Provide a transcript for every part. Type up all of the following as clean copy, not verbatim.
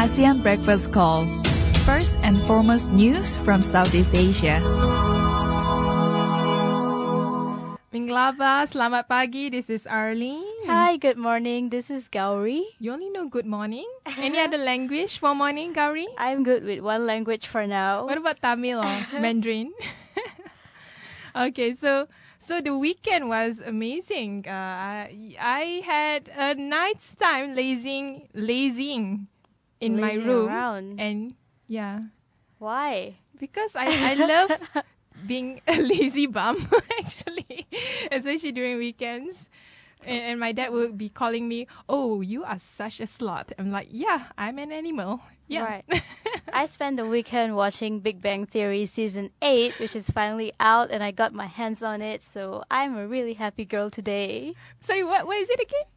ASEAN Breakfast Call. First and foremost news from Southeast Asia. Minglaba, selamat pagi. This is Arlene. Hi, good morning. This is Gowri. You only know good morning? Any other language for morning, Gowri? I'm good with one language for now. What about Tamil or Mandarin? Okay, so the weekend was amazing. I had a nice time lazing in my Lazing room. around. And yeah, Why? because I love being a lazy bum actually, especially during weekends. And my dad would be calling me, "Oh, you are such a sloth." I'm like, "Yeah, I'm an animal." Yeah. Right. I spent the weekend watching Big Bang Theory season 8, which is finally out, and I got my hands on it, so I'm a really happy girl today. Sorry, what is it again?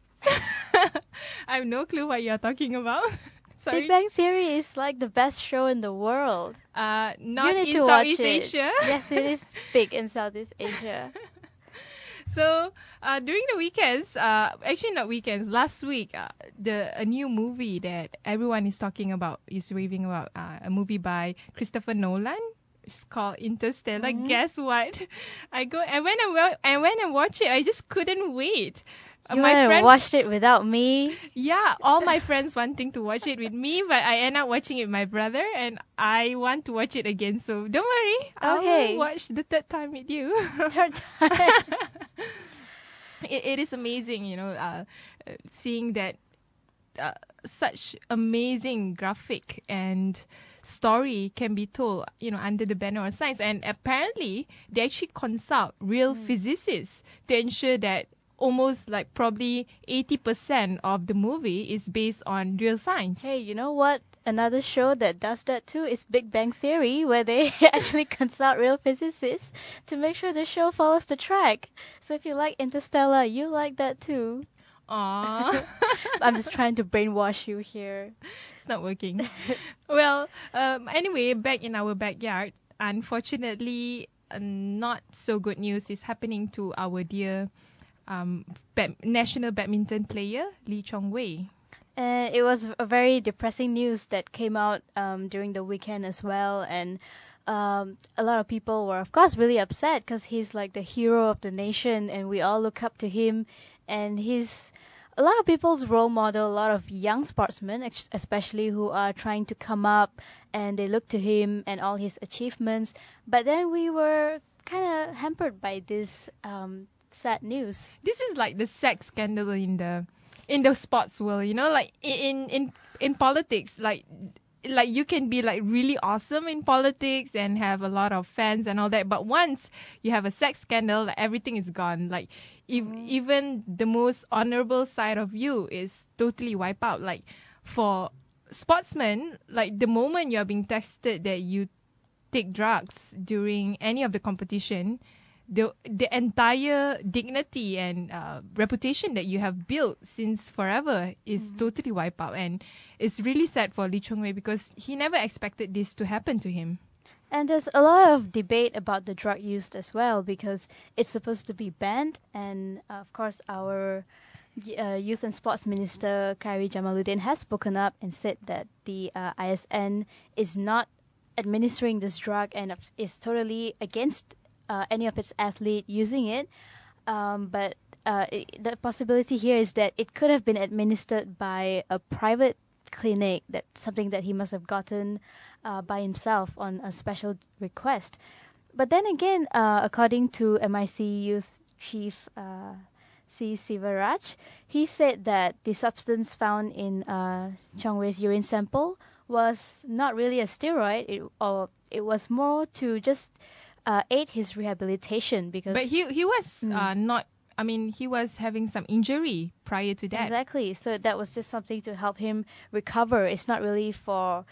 I have no clue what you're talking about. Sorry. Big Bang Theory is like the best show in the world. Not You need in to watch Southeast it. Asia. Yes, it is big in Southeast Asia. So during the weekends, actually not weekends, last week, a new movie that everyone is talking about, is raving about, a movie by Christopher Nolan. It's called Interstellar. Mm-hmm. Guess what? I went and watched it. I just couldn't wait. You watched it without me? Yeah, all my friends wanting to watch it with me, but I end up watching it with my brother, and I want to watch it again. So don't worry, Okay. I'll watch the third time with you. Third time. It is amazing, seeing that such amazing graphic and story can be told, under the banner of science. And apparently, they actually consult real physicists to ensure that almost like probably 80% of the movie is based on real science. Hey, you know what? Another show that does that too is Big Bang Theory, where they actually consult real physicists to make sure the show follows the track. So if you like Interstellar, you like that too. Aww. I'm just trying to brainwash you here. It's not working. Well, anyway, back in our backyard, unfortunately, not so good news is happening to our dear national badminton player, Lee Chong-wei. And it was a very depressing news that came out during the weekend as well. And a lot of people were, of course, really upset because he's like the hero of the nation and we all look up to him. And he's a lot of people's role model, a lot of young sportsmen, especially who are trying to come up, and they look to him and all his achievements. But then we were kind of hampered by this sad news. This is like the sex scandal in the sports world, like in politics, like you can be like really awesome in politics and have a lot of fans and all that, but once you have a sex scandal, like, everything is gone. Like even the most honorable side of you is totally wiped out. Like for sportsmen, like the moment you are being tested that you take drugs during any of the competition, the entire dignity and reputation that you have built since forever is totally wiped out. And it's really sad for Lee Chong-wei because he never expected this to happen to him. And there's a lot of debate about the drug used as well because it's supposed to be banned. And of course, our Youth and Sports Minister Khairi Jamaluddin has spoken up and said that the ISN is not administering this drug and is totally against any of its athlete using it, but the possibility here is that it could have been administered by a private clinic, that's something that he must have gotten by himself on a special request. But then again, according to MIC Youth Chief C. Sivaraj, he said that the substance found in Chong-wei's urine sample was not really a steroid, it was more to just aid his rehabilitation because. But he was not. I mean, he was having some injury prior to that. Exactly. So that was just something to help him recover. It's not really for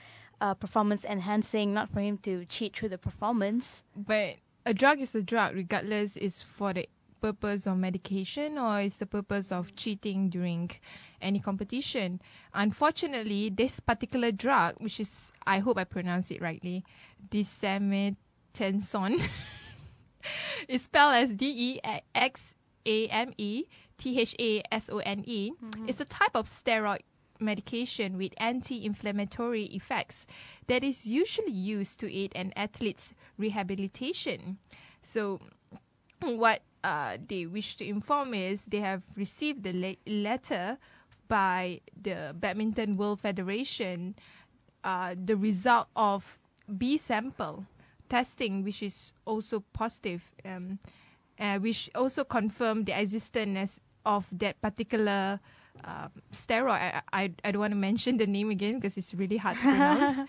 performance enhancing, not for him to cheat through the performance. But a drug is a drug, regardless is for the purpose of medication or is the purpose of cheating during any competition. Unfortunately, this particular drug, which is, I hope I pronounce it rightly, Desamethason, is spelled as DEXAMETHASONE. It's a type of steroid medication with anti-inflammatory effects that is usually used to aid an athlete's rehabilitation. So what they wish to inform is they have received the letter by the Badminton World Federation, the result of B sample testing, which is also positive, which also confirmed the existence of that particular steroid. I don't want to mention the name again because it's really hard to pronounce.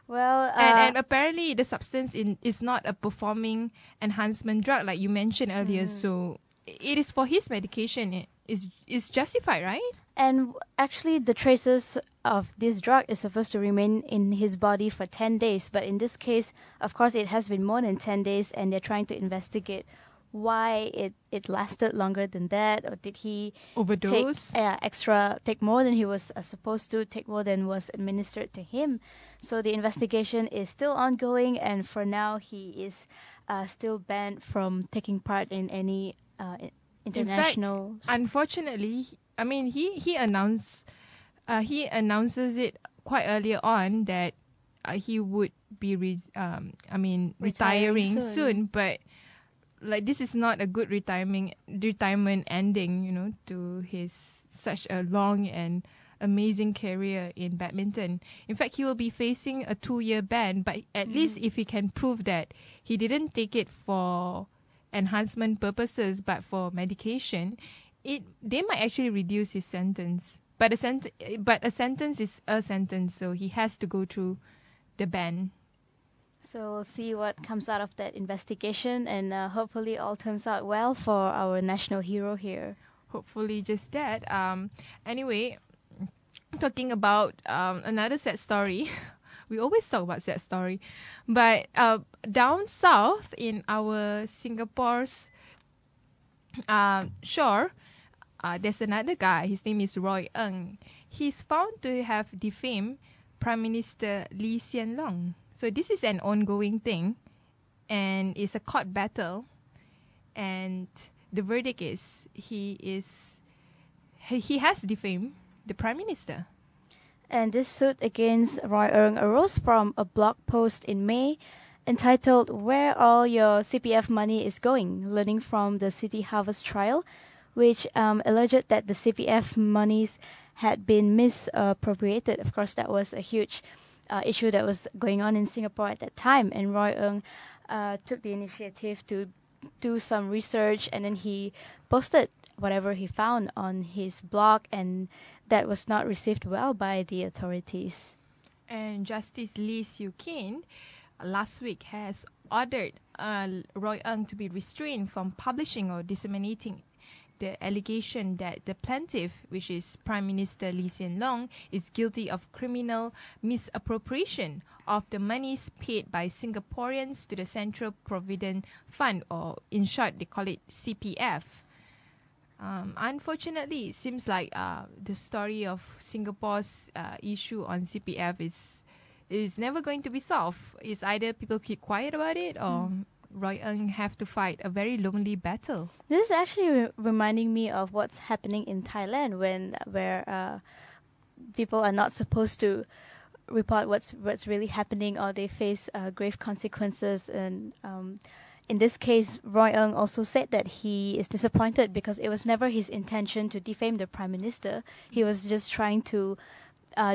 Well, and apparently the substance is not a performing enhancement drug like you mentioned earlier. So it is for his medication. It is justified, right? and actually the traces of this drug is supposed to remain in his body for 10 days. But in this case, of course, it has been more than 10 days, and they're trying to investigate why it lasted longer than that, or did he Overdose? take more than he was supposed to, take more than was administered to him. So the investigation is still ongoing, and for now he is still banned from taking part in any international. In fact, unfortunately, I mean he announces it quite earlier on that he would be retiring soon, but like this is not a good retirement ending, to his such a long and amazing career in badminton. In fact, he will be facing a 2-year ban, but at least if he can prove that he didn't take it for enhancement purposes but for medication, they might actually reduce his sentence. But a sentence is a sentence, so he has to go through the ban. So we'll see what comes out of that investigation, and hopefully all turns out well for our national hero here. Hopefully just that. Anyway, talking about another sad story. We always talk about sad story. But down south in our Singapore's shore, there's another guy. His name is Roy Ng. He's found to have defamed Prime Minister Lee Hsien Loong. So this is an ongoing thing, and it's a court battle. And the verdict is he has defamed the Prime Minister. And this suit against Roy Ng arose from a blog post in May entitled "Where All Your CPF Money Is Going: Learning from the City Harvest Trial," which alleged that the CPF monies had been misappropriated. Of course, that was a huge issue that was going on in Singapore at that time, and Roy Ng took the initiative to do some research, and then he posted whatever he found on his blog, and that was not received well by the authorities. And Justice Lee Siew Kin last week has ordered Roy Ng to be restrained from publishing or disseminating the allegation that the plaintiff, which is Prime Minister Lee Hsien Loong, is guilty of criminal misappropriation of the monies paid by Singaporeans to the Central Provident Fund, or in short, they call it CPF. Unfortunately, it seems like the story of Singapore's issue on CPF is never going to be solved. It's either people keep quiet about it, or Roy Ng have to fight a very lonely battle. This is actually reminding me of what's happening in Thailand, where people are not supposed to report what's really happening, or they face grave consequences. And in this case, Roy Ng also said that he is disappointed because it was never his intention to defame the Prime Minister. He was just trying to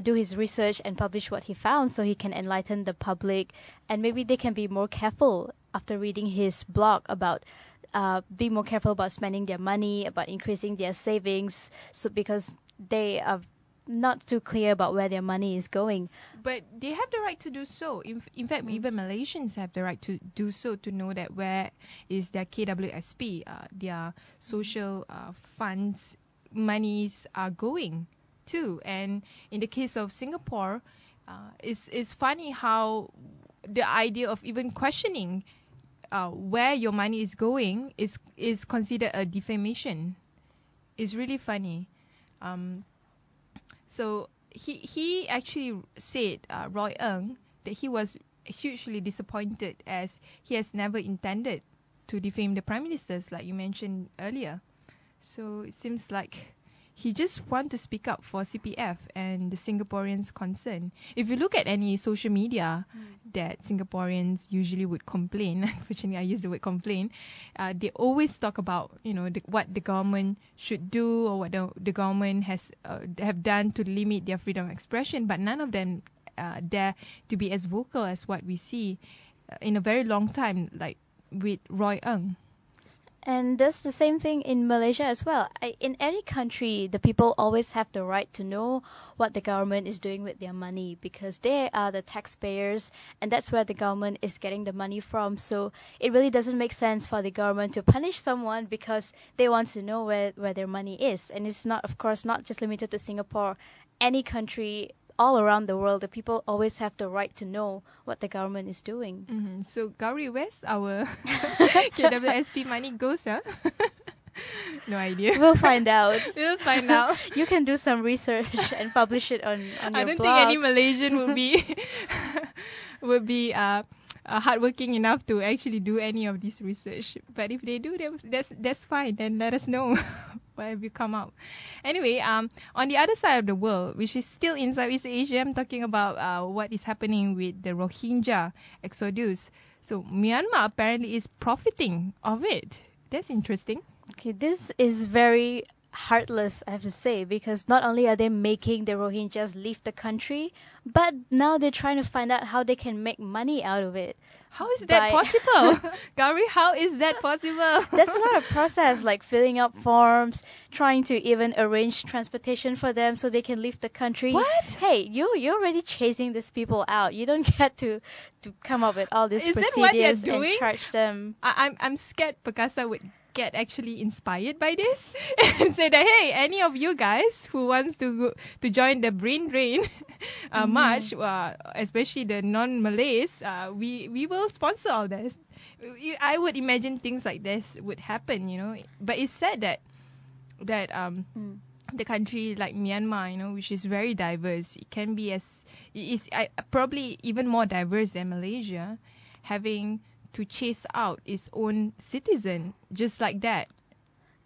do his research and publish what he found so he can enlighten the public, and maybe they can be more careful after reading his blog about be more careful about spending their money, about increasing their savings, so because they are not too clear about where their money is going. But they have the right to do so. In fact, even Malaysians have the right to do so, to know that where is their KWSP, their social funds monies are going to. And in the case of Singapore, it's funny how the idea of even questioning where your money is going is considered a defamation. It's really funny. So he actually said, Roy Ng, that he was hugely disappointed as he has never intended to defame the Prime Ministers, like you mentioned earlier. So it seems like he just want to speak up for CPF and the Singaporeans' concern. If you look at any social media that Singaporeans usually would complain, unfortunately I use the word complain, they always talk about, you know, what the government should do or what the government has have done to limit their freedom of expression, but none of them dare to be as vocal as what we see in a very long time, like with Roy Ng. And that's the same thing in Malaysia as well. In any country, the people always have the right to know what the government is doing with their money because they are the taxpayers and that's where the government is getting the money from. So it really doesn't make sense for the government to punish someone because they want to know where their money is. And it's not, of course, not just limited to Singapore. Any country all around the world, the people always have the right to know what the government is doing. Mm-hmm. So, Gowri, where's our KWSP money goes, huh? No idea. We'll find out. We'll find out. You can do some research and publish it on your blog. I don't think any Malaysian will be hardworking enough to actually do any of this research. But if they do, that's fine. Then let us know what have you come out. Anyway, on the other side of the world, which is still in Southeast Asia, I'm talking about what is happening with the Rohingya exodus. So Myanmar apparently is profiting of it. That's interesting. Okay, this is very heartless, I have to say, because not only are they making the Rohingyas leave the country, but now they're trying to find out how they can make money out of it. How is that possible? Gowri, how is that possible? There's a lot of process like filling up forms, trying to even arrange transportation for them so they can leave the country. What? Hey, you're already chasing these people out. You don't get to come up with all these Is that procedures what you're doing? and charge them. I'm scared Perkasa would get actually inspired by this and say that, hey, any of you guys who wants to join the brain drain march, especially the non-Malays, we will sponsor all this. I would imagine things like this would happen, you know. But it's said that the country like Myanmar, you know, which is very diverse, it can be probably even more diverse than Malaysia, having to chase out its own citizen just like that.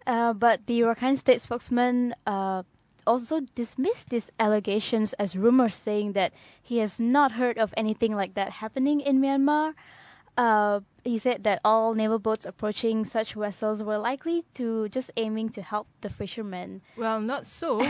But the Rakhine State spokesman also dismissed these allegations as rumors, saying that he has not heard of anything like that happening in Myanmar. He said that all naval boats approaching such vessels were likely to just aiming to help the fishermen. Well, not so.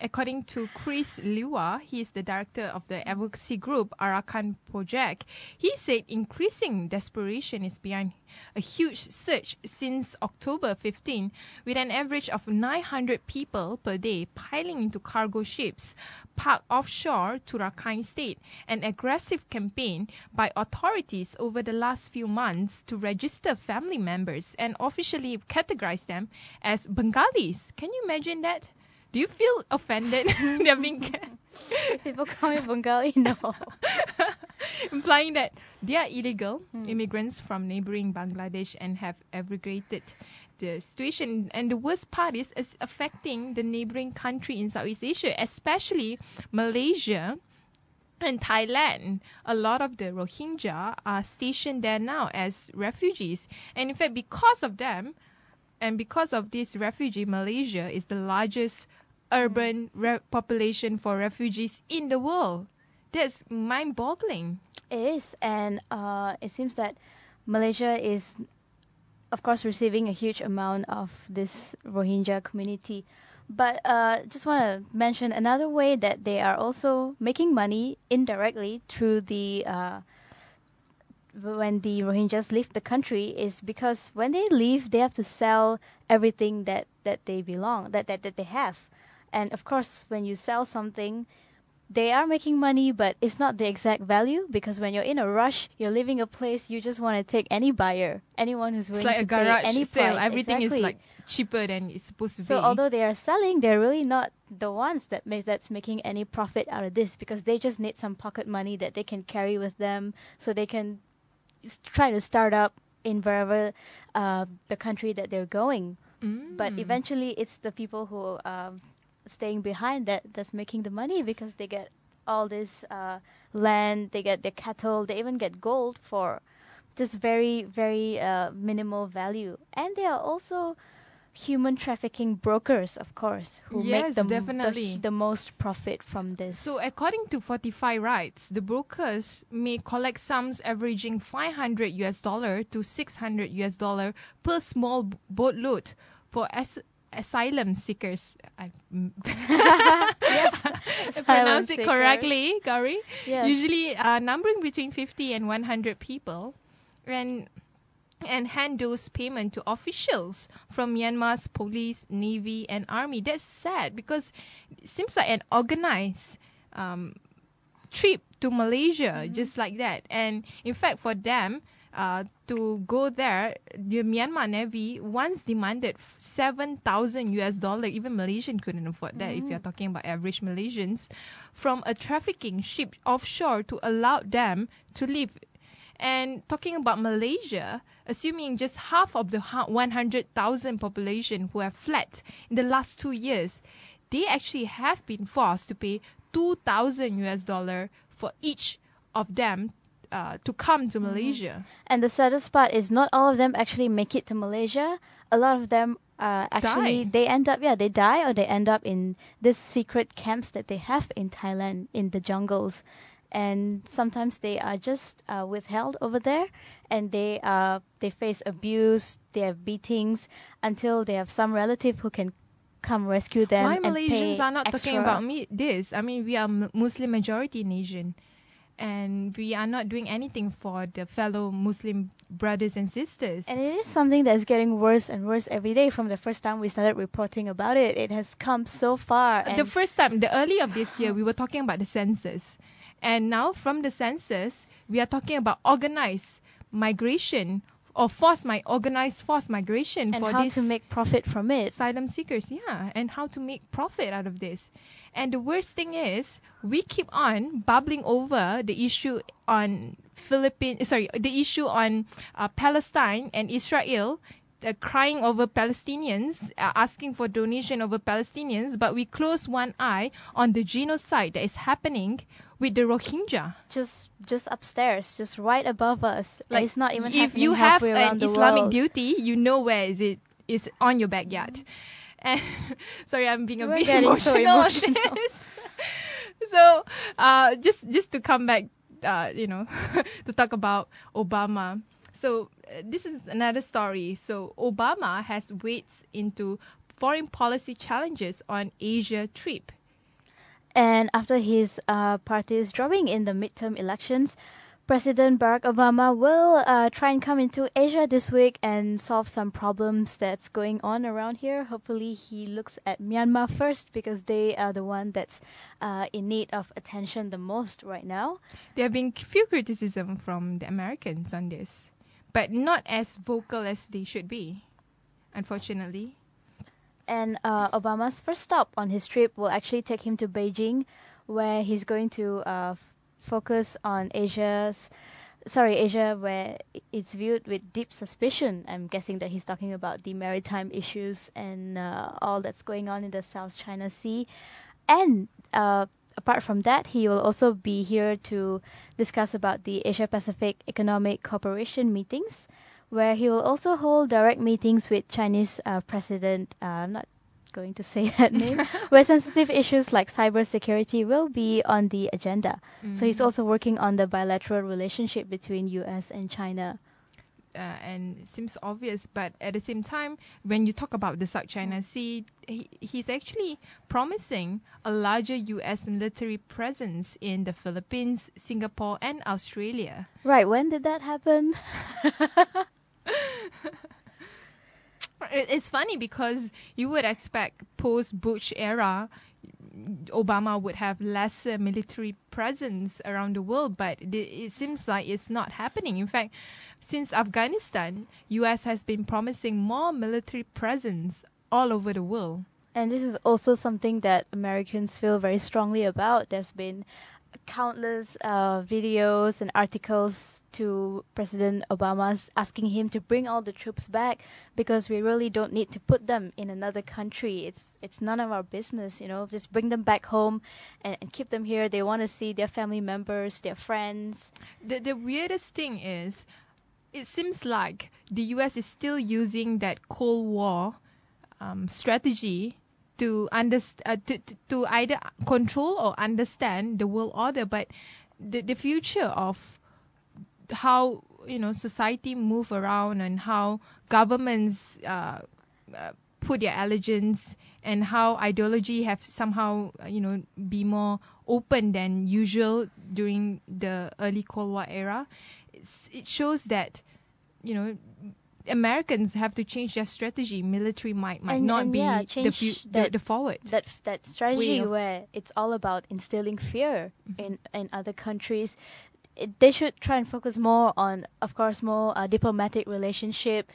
According to Chris Liwa, he is the director of the advocacy group Arakan Project. He said increasing desperation is behind a huge surge since October 15, with an average of 900 people per day piling into cargo ships parked offshore to Rakhine State, an aggressive campaign by authorities over the last few months to register family members and officially categorize them as Bengalis. Can you imagine that? Do you feel offended? They're being People call me Bengali? No. Implying that they are illegal immigrants from neighboring Bangladesh and have aggravated the situation. And the worst part is it's affecting the neighboring country in Southeast Asia, especially Malaysia and Thailand. A lot of the Rohingya are stationed there now as refugees. And in fact, because of them, and because of this refugee, Malaysia is the largest urban population for refugees in the world. That's mind-boggling. It is, and it seems that Malaysia is, of course, receiving a huge amount of this Rohingya community. But just want to mention another way that they are also making money indirectly through the when the Rohingyas leave the country is because when they leave, they have to sell everything that they belong, that they have. And of course, when you sell something, they are making money, but it's not the exact value because when you're in a rush, you're leaving a place, you just want to take any buyer, anyone who's willing to pay any sale. price. Everything exactly. is like cheaper than it's supposed to be. So although they are selling, they're really not the ones that's making any profit out of this because they just need some pocket money that they can carry with them so they can just try to start up in wherever the country that they're going. But eventually, it's the people who staying behind that's making the money because they get all this land, they get their cattle, they even get gold for just very, very minimal value. And they are also human trafficking brokers, of course, who Yes, make definitely. the most profit from this. So according to Fortify Rights, the brokers may collect sums averaging $500 to $600 per small boatload for asylum seekers. I Yes, I pronounced it asylum correctly, Gowri. Yes. Usually numbering between 50 and 100 people, and hand those payment to officials from Myanmar's police, navy, and army. That's sad because it seems like an organized trip to Malaysia, just like that. And in fact, for them to go there, the Myanmar Navy once demanded $7,000. Even Malaysian couldn't afford that if you're talking about average Malaysians, from a trafficking ship offshore to allow them to leave. And talking about Malaysia, assuming just half of the 100,000 population who have fled in the last 2 years, they actually have been forced to pay $2,000 for each of them to come to Malaysia. And the saddest part is not all of them actually make it to Malaysia. A lot of them actually Die. they end up they die, or they end up in these secret camps that they have in Thailand in the jungles. And sometimes they are just withheld over there, and they face abuse, they have beatings until they have some relative who can come rescue them. Why and Malaysians pay are not extra. talking about this? I mean, we are Muslim majority nation, and we are not doing anything for the fellow Muslim brothers and sisters. And it is something that's getting worse and worse every day. From the first time we started reporting about it, it has come so far. The first time, the early of this year, we were talking about the census. And now from the census, we are talking about organized migration or organized forced migration and for how these to make profit from it. asylum seekers, and how to make profit out of this. And the worst thing is, we keep on bubbling over the issue on Palestine and Israel, crying over Palestinians, asking for donation over Palestinians, but we close one eye on the genocide that is happening with the Rohingya. Just upstairs, just right above us. Like, it's not even if happening you have halfway an around the Islamic world. duty, you know where is it is on your backyard. And sorry, I'm being a We're bit getting so emotional on emotional. this. So just to come back, to talk about Obama. So this is another story. So Obama has waded into foreign policy challenges on Asia trip. And after his party's drawing in the midterm elections, President Barack Obama will try and come into Asia this week and solve some problems that's going on around here. Hopefully he looks at Myanmar first, because they are the one that's in need of attention the most right now. There have been few criticism from the Americans on this, but not as vocal as they should be, unfortunately. And Obama's first stop on his trip will actually take him to Beijing, where he's going to focus on Asia, where it's viewed with deep suspicion. I'm guessing that he's talking about the maritime issues and all that's going on in the South China Sea. And apart from that, he will also be here to discuss about the Asia-Pacific Economic Cooperation meetings, where he will also hold direct meetings with Chinese President, I'm not going to say that name, where sensitive issues like cybersecurity will be on the agenda. So he's also working on the bilateral relationship between US and China. And it seems obvious, but at the same time, when you talk about the South China Sea, he's actually promising a larger US military presence in the Philippines, Singapore, and Australia. Right, when did that happen? It's funny because you would expect post-Bush era, Obama would have lesser military presence around the world, but it seems like it's not happening. In fact, since Afghanistan, US has been promising more military presence all over the world. And this is also something that Americans feel very strongly about. There's been countless videos and articles to President Obama asking him to bring all the troops back, because we really don't need to put them in another country. It's none of our business, just bring them back home and keep them here. They want to see their family members, their friends. The weirdest thing is, it seems like the US is still using that Cold War strategy to to either control or understand the world order, but the future of how society move around and how governments put their allegiance and how ideology have somehow be more open than usual during the early Cold War era. It shows that Americans have to change their strategy. Military might not be the forward. That strategy where it's all about instilling fear in other countries. They should try and focus more on, of course, more diplomatic relationship.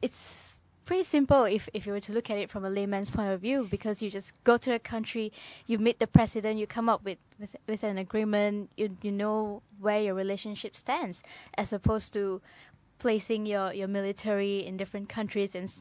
It's pretty simple if you were to look at it from a layman's point of view, because you just go to a country, you meet the president, you come up with an agreement, you know where your relationship stands, as opposed to placing your military in different countries and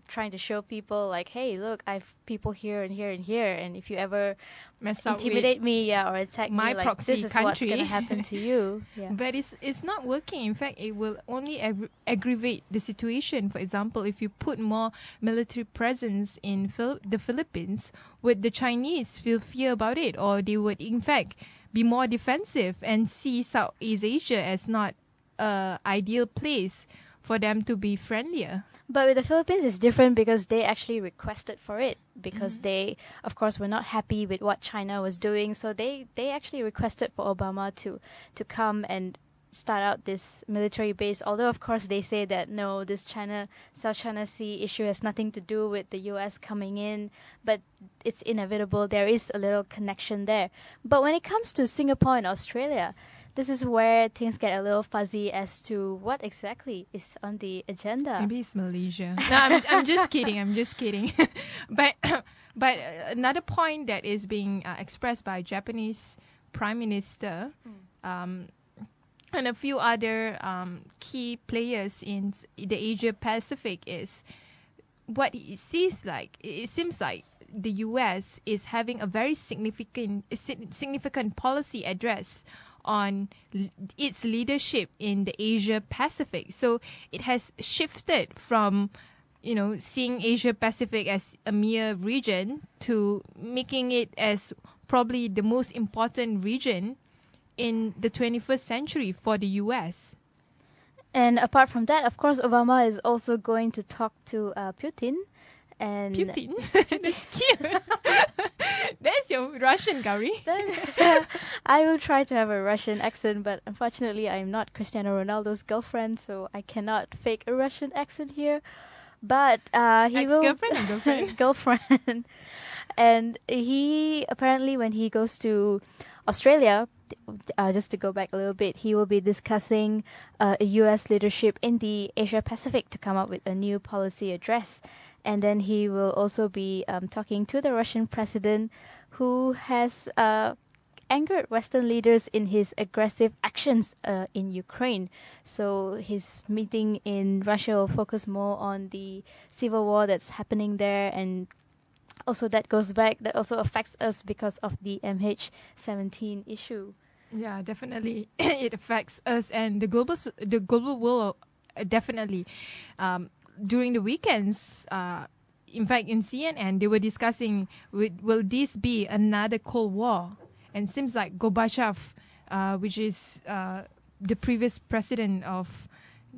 trying to show people like, hey, look, I've people here and here and here, and if you ever intimidate me or attack my me, like, proxy this is country. what's going to happen to you. Yeah. But it's not working. In fact, it will only aggravate the situation. For example, if you put more military presence in the Philippines, would the Chinese feel fear about it, or they would in fact be more defensive and see Southeast Asia as not an ideal place for them to be friendlier? But with the Philippines, it's different because they actually requested for it, because they, of course, were not happy with what China was doing. So they actually requested for Obama to come and start out this military base. Although, of course, they say that no, this South China Sea issue has nothing to do with the U.S. coming in. But it's inevitable. There is a little connection there. But when it comes to Singapore and Australia, this is where things get a little fuzzy as to what exactly is on the agenda. Maybe it's Malaysia. No, I'm just kidding. I'm just kidding. But another point that is being expressed by Japanese Prime Minister and a few other key players in the Asia Pacific is what it seems like. It seems like the U.S. is having a very significant policy address on its leadership in the Asia Pacific. So it has shifted from, seeing Asia Pacific as a mere region to making it as probably the most important region in the 21st century for the US. And apart from that, of course, Obama is also going to talk to Putin. And Putin? That's cute. That's your Russian, Gowri. I will try to have a Russian accent, but unfortunately I'm not Cristiano Ronaldo's girlfriend, so I cannot fake a Russian accent here. But he will... Ex-girlfriend or girlfriend? Girlfriend. And he, apparently when he goes to Australia, just to go back a little bit, he will be discussing a US leadership in the Asia Pacific to come up with a new policy address. And then he will also be talking to the Russian president, who has angered Western leaders in his aggressive actions in Ukraine. So his meeting in Russia will focus more on the civil war that's happening there, and also that also affects us because of the MH17 issue. Yeah, definitely. It affects us and the global world, definitely. During the weekends, in fact, in CNN, they were discussing, will this be another Cold War? And seems like Gorbachev, which is the previous president of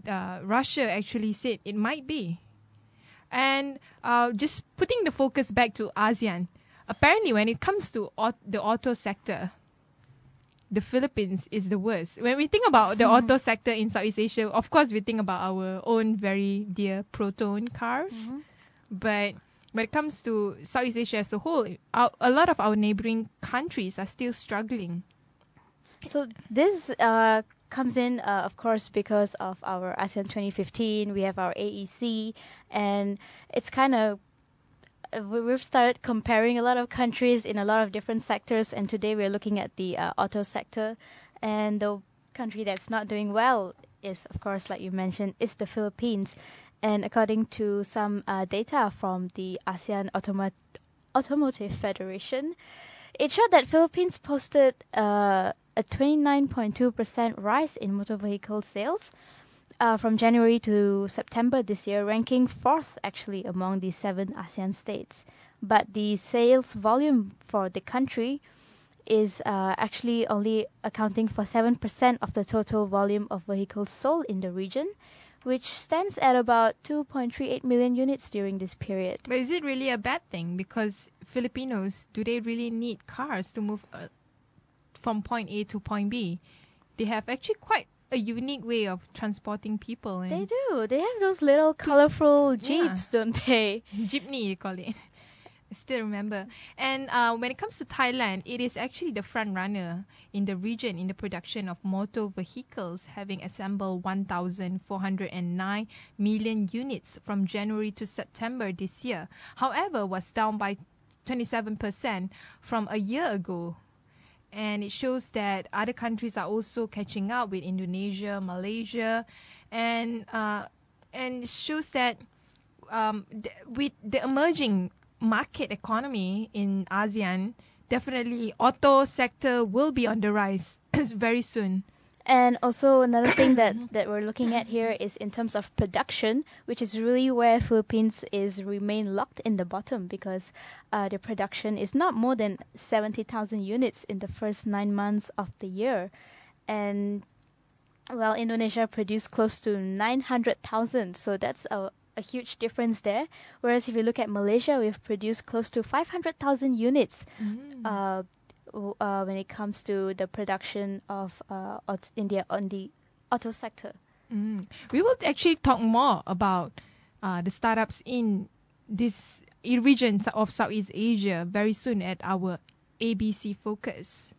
Russia, actually said it might be. And just putting the focus back to ASEAN, apparently when it comes to the auto sector, the Philippines is the worst. When we think about the auto sector in Southeast Asia, of course we think about our own very dear Proton cars. But when it comes to Southeast Asia as a whole, a lot of our neighboring countries are still struggling. So this comes in, of course, because of our ASEAN 2015. We have our AEC, and it's kind of we've started comparing a lot of countries in a lot of different sectors, and today we're looking at the auto sector. And the country that's not doing well is, of course, like you mentioned, is the Philippines. And according to some data from the ASEAN Automotive Federation, it showed that Philippines posted a 29.2% rise in motor vehicle sales, from January to September this year, ranking fourth actually among the 7 ASEAN states. But the sales volume for the country is actually only accounting for 7% of the total volume of vehicles sold in the region, which stands at about 2.38 million units during this period. But is it really a bad thing? Because Filipinos, do they really need cars to move from point A to point B? They have actually quite a unique way of transporting people. And They do. They have those little colorful jeeps, don't they? Jeepney, you call it. I still remember. And when it comes to Thailand, it is actually the front runner in the region in the production of motor vehicles, having assembled 1,409 million units from January to September this year. However, was down by 27% from a year ago. And it shows that other countries are also catching up with Indonesia, Malaysia, and it shows that with the emerging market economy in ASEAN, definitely auto sector will be on the rise very soon. And also another thing that we're looking at here is in terms of production, which is really where Philippines is remain locked in the bottom, because the production is not more than 70,000 units in the first 9 months of the year. And well, Indonesia produced close to 900,000, so that's a huge difference there. Whereas if you look at Malaysia, we've produced close to 500,000 units when it comes to the production of India on the auto sector. We will actually talk more about the startups in this region of Southeast Asia very soon at our ABC Focus.